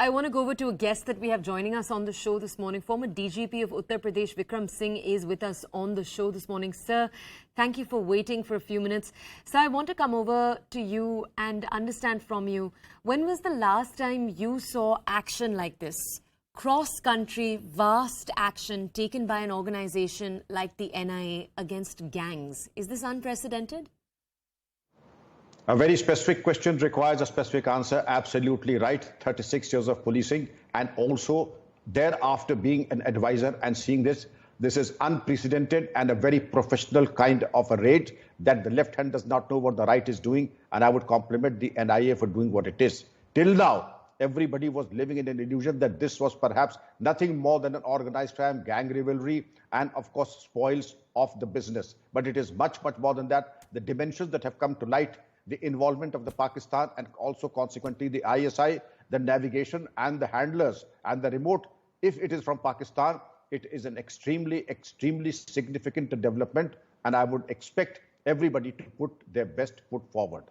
I want to go over to a guest that we have joining us on the show this morning. Former DGP of Uttar Pradesh, Vikram Singh, is with us on the show this morning. Sir, thank you for waiting for a few minutes. Sir, I want to come over to you and understand from you, when was the last time you saw action like this? Cross-country, vast action taken by an organization like the NIA against gangs. Is this unprecedented? A very specific question requires a specific answer. Absolutely right. 36 years of policing and also thereafter being an advisor and seeing this. This is unprecedented and a very professional kind of a raid that the left hand does not know what the right is doing. And I would compliment the NIA for doing what it is. Till now, everybody was living in an illusion that this was perhaps nothing more than an organized crime, gang rivalry, and of course spoils of the business. But it is much, much more than that. The dimensions that have come to light, the involvement of the Pakistan and also consequently the ISI, the navigation and the handlers and the remote, if it is from Pakistan, it is an extremely, extremely significant development, and I would expect everybody to put their best foot forward.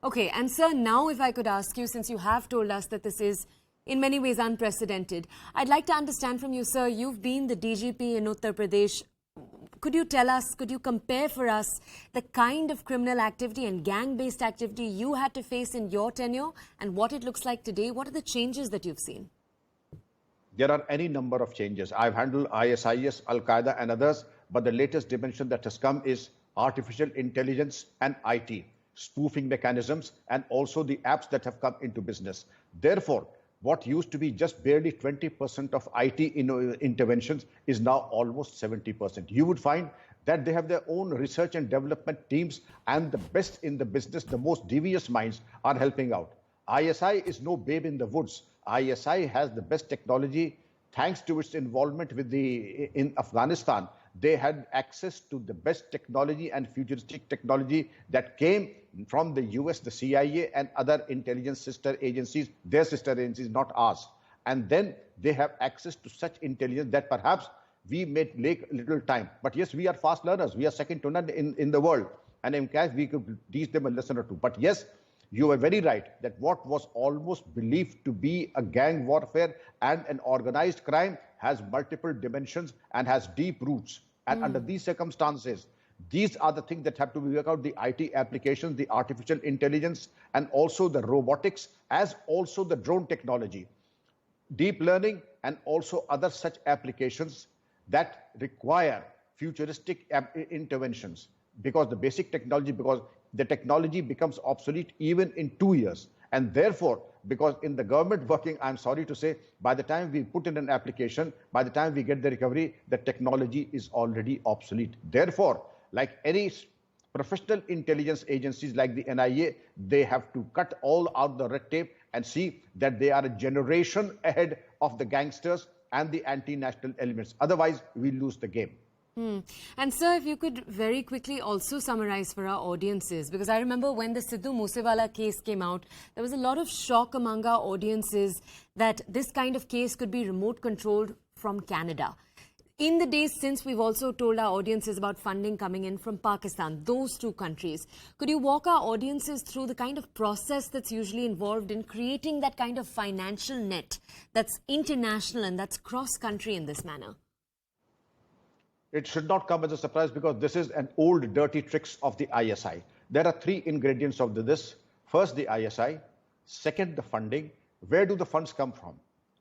Okay, and sir, now if I could ask you, since you have told us that this is in many ways unprecedented, I'd like to understand from you, sir, you've been the DGP in Uttar Pradesh. Could you tell us, could you compare for us the kind of criminal activity and gang-based activity you had to face in your tenure and what it looks like today? What are the changes that you've seen? There are any number of changes. I've handled ISIS, Al-Qaeda and others, but the latest dimension that has come is artificial intelligence and IT, spoofing mechanisms, and also the apps that have come into business. Therefore, what used to be just barely 20% of IT interventions is now almost 70%. You would find that they have their own research and development teams, and the best in the business, the most devious minds are helping out. ISI is no babe in the woods. ISI has the best technology. Thanks to its involvement with in Afghanistan, they had access to the best technology and futuristic technology that came from the US, the CIA and other intelligence sister agencies, their sister agencies, not ours. And then they have access to such intelligence that perhaps we may take little time. But yes, we are fast learners. We are second to none in the world. And in case we could teach them a lesson or two. But yes, you are very right that what was almost believed to be a gang warfare and an organized crime has multiple dimensions and has deep roots. And under these circumstances, these are the things that have to be worked out, the IT applications, the artificial intelligence, and also the robotics, as also the drone technology, deep learning, and also other such applications that require futuristic interventions. Because the basic technology, because the technology becomes obsolete even in 2 years. And therefore, because in the government working, I'm sorry to say, by the time we put in an application, by the time we get the recovery, the technology is already obsolete. Therefore, like any professional intelligence agencies like the NIA, they have to cut all out the red tape and see that they are a generation ahead of the gangsters and the anti-national elements. Otherwise, we lose the game. And sir, if you could very quickly also summarize for our audiences, because I remember when the Sidhu Moosewala case came out, there was a lot of shock among our audiences that this kind of case could be remote controlled from Canada. In the days since, we've also told our audiences about funding coming in from Pakistan, those two countries. Could you walk our audiences through the kind of process that's usually involved in creating that kind of financial net that's international and that's cross-country in this manner? It should not come as a surprise because this is an old dirty tricks of the ISI. There are three ingredients of this. First, the ISI. Second, the funding. Where do the funds come from?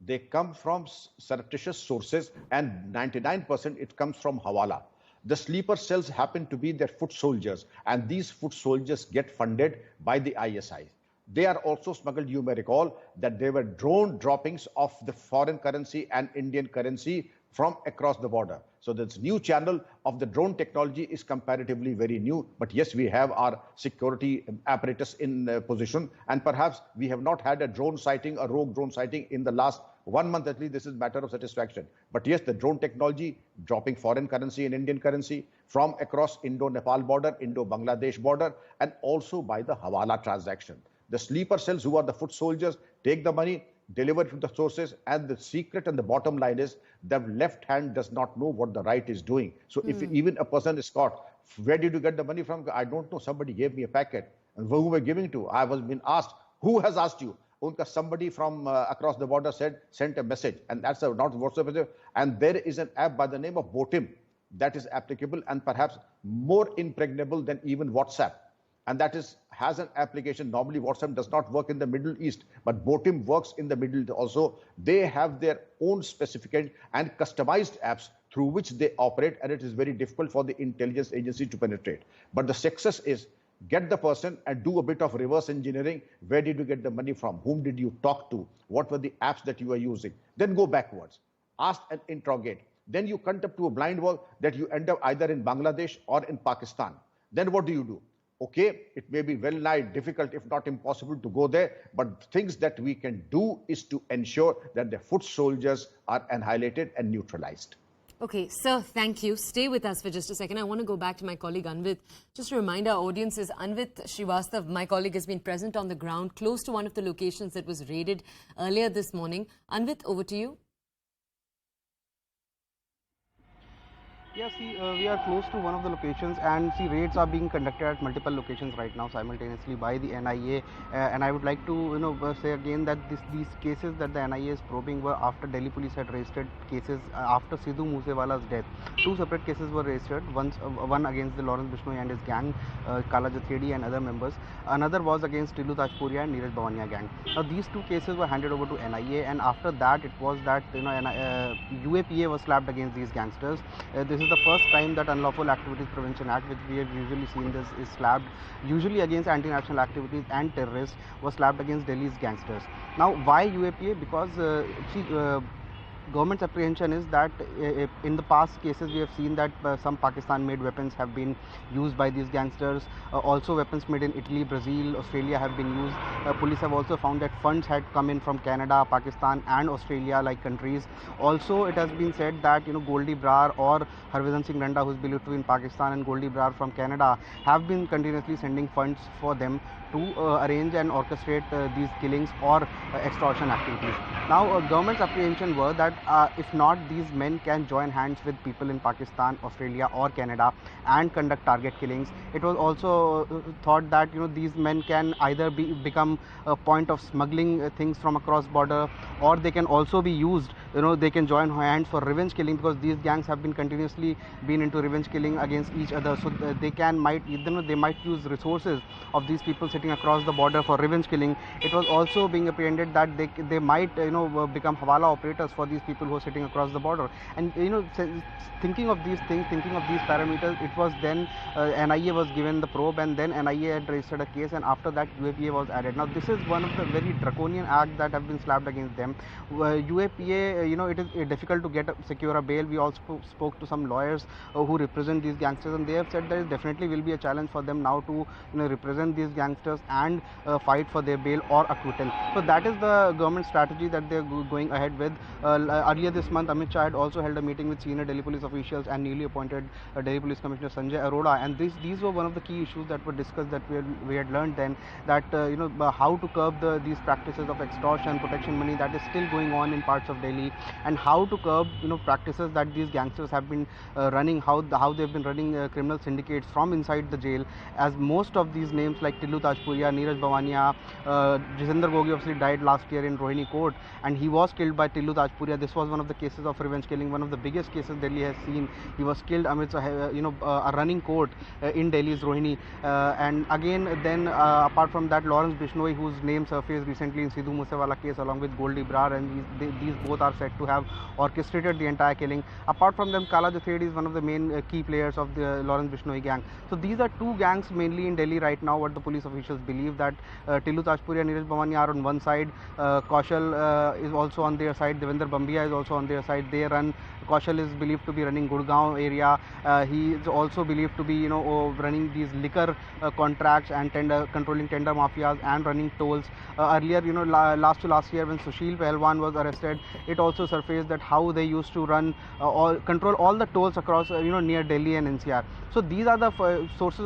They come from surreptitious sources, and 99% it comes from Hawala. The sleeper cells happen to be their foot soldiers, and these foot soldiers get funded by the ISI. They are also smuggled. You may recall that there were drone droppings of the foreign currency and Indian currency from across the border. So this new channel of the drone technology is comparatively very new. But yes, we have our security apparatus in position. And perhaps we have not had a drone sighting, a rogue drone sighting in the last 1 month at least. This is a matter of satisfaction. But yes, the drone technology dropping foreign currency and Indian currency from across Indo-Nepal border, Indo-Bangladesh border, and also by the Hawala transaction. The sleeper cells, who are the foot soldiers, take the money, deliver it to the sources, and the secret and the bottom line is the left hand does not know what the right is doing. So if even a person is caught, where did you get the money from? I don't know. Somebody gave me a packet. And who were giving to? I was being asked, who has asked you? unka somebody from across the border sent a message, and that's not WhatsApp. And there is an app by the name of Botim that is applicable and perhaps more impregnable than even WhatsApp. And that has an application. Normally, WhatsApp does not work in the Middle East, but Botim works in the Middle East also. They have their own specific and customized apps through which they operate, and it is very difficult for the intelligence agency to penetrate. But the success is get the person and do a bit of reverse engineering. Where did you get the money from? Whom did you talk to? What were the apps that you were using? Then go backwards, ask and interrogate. Then you come up to a blind wall that you end up either in Bangladesh or in Pakistan. Then what do? Okay, it may be well nigh difficult, if not impossible, to go there, but things that we can do is to ensure that the foot soldiers are annihilated and neutralized. Okay, sir, thank you. Stay with us for just a second. I want to go back to my colleague Anvit. Just to remind our audiences, Anvit Srivastav, my colleague, has been present on the ground close to one of the locations that was raided earlier this morning. Anvit, over to you. Yeah, see, we are close to one of the locations, and see, raids are being conducted at multiple locations right now simultaneously by the NIA. And I would like to, say again that these cases that the NIA is probing were after Delhi police had registered cases after Sidhu Moosewala's death. Two separate cases were registered. One against the Lawrence Bishnoi and his gang, Kala Jathedi and other members. Another was against Tillu Tajpuria and Neeraj Bawana gang. Now, these two cases were handed over to NIA, and after that, it was that UAPA was slapped against these gangsters. This is the first time that Unlawful Activities Prevention Act, which we have usually seen this, is slapped usually against anti-national activities and terrorists, was slapped against Delhi's gangsters. Now, why UAPA? Because government's apprehension is that in the past cases we have seen that some Pakistan-made weapons have been used by these gangsters. Also weapons made in Italy, Brazil, Australia have been used. Police have also found that funds had come in from Canada, Pakistan and Australia like countries. Also it has been said that Goldie Brar or Harvinder Singh Randa, who is believed to be in Pakistan, and Goldie Brar from Canada have been continuously sending funds for them to arrange and orchestrate these killings or extortion activities. Now, government's apprehension were that if not, these men can join hands with people in Pakistan, Australia or Canada and conduct target killings. It was also thought that these men can either become a point of smuggling things from across border, or they can also be used. They can join hands for revenge killing, because these gangs have been continuously into revenge killing against each other. So they might use resources of these people sitting across the border for revenge killing. It was also being apprehended that they might become hawala operators for these people who are sitting across the border. And thinking of these things, thinking of these parameters, it was then NIA was given the probe, and then NIA had registered a case, and after that UAPA was added. Now this is one of the very draconian acts that have been slapped against them. UAPA, it is difficult to secure a bail. We also spoke to some lawyers who represent these gangsters, and they have said that it definitely will be a challenge for them now to represent these gangsters and fight for their bail or acquittal. So that is the government strategy that they are going ahead with. Earlier this month, MHA had also held a meeting with senior Delhi police officials and newly appointed Delhi Police Commissioner Sanjay Arora, and these were one of the key issues that were discussed, that we had learned then, that how to curb these practices of extortion, protection money that is still going on in parts of Delhi, and how to curb practices that these gangsters have been running, how they've been running criminal syndicates from inside the jail, as most of these names like Tillu Tajpuria, Neeraj Bawana, Jitendra Gogi obviously died last year in Rohini court, and he was killed by Tillu Tajpuria. This was one of the cases of revenge killing, one of the biggest cases Delhi has seen. He was killed amidst a running court in Delhi's Rohini. And again, then apart from that, Lawrence Bishnoi, whose name surfaced recently in Sidhu Moosewala case along with Goldie Brar, and these both are said to have orchestrated the entire killing. Apart from them, Kala Jathedi is one of the main key players of the Lawrence Bishnoi gang. So these are two gangs mainly in Delhi right now. What the police officials believe, that Tillu Tajpuria and Neeraj Bawana are on one side, Kaushal is also on their side, Devendra Bambiha is also on their side. Kaushal is believed to be running Gurgaon area. He is also believed to be running these liquor contracts and controlling tender mafias and running tolls. Earlier, last year when Sushil Pehlwan was arrested, it also surfaced that how they used to control all the tolls across near Delhi and NCR. So these are the sources